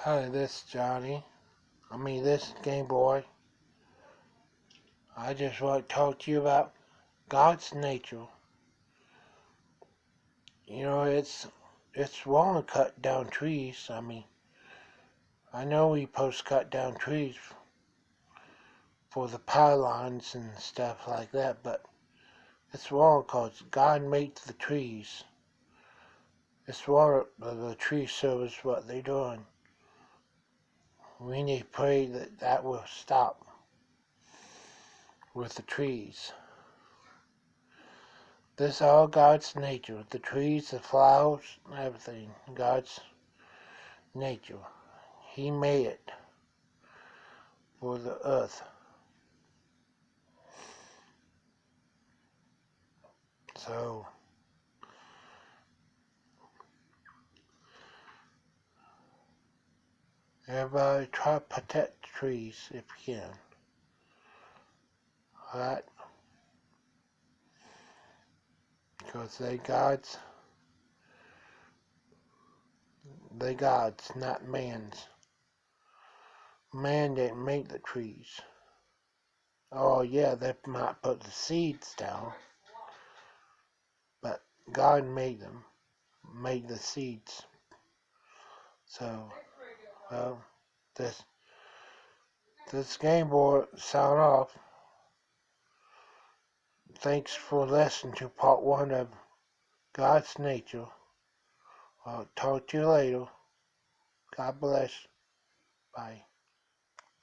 Hi, this Johnny. This Game Boy. I just want to talk to you about God's nature. It's wrong to cut down trees. I know we supposed to cut down trees for the pylons and stuff like that, but it's wrong because God made the trees. It's wrong the tree service what they're doing. We need to pray that that will stop with the trees. This is all God's nature. The trees, the flowers, everything. God's nature. He made it for the earth. So, everybody try to protect the trees if you can. Alright? Because they God's, not man's. Man didn't make the trees. Oh yeah, they might put the seeds down, but God made them, made the seeds. So, well, this Game Boy sound off. Thanks for listening to part 1 of God's nature. I'll talk to you later. God bless. Bye.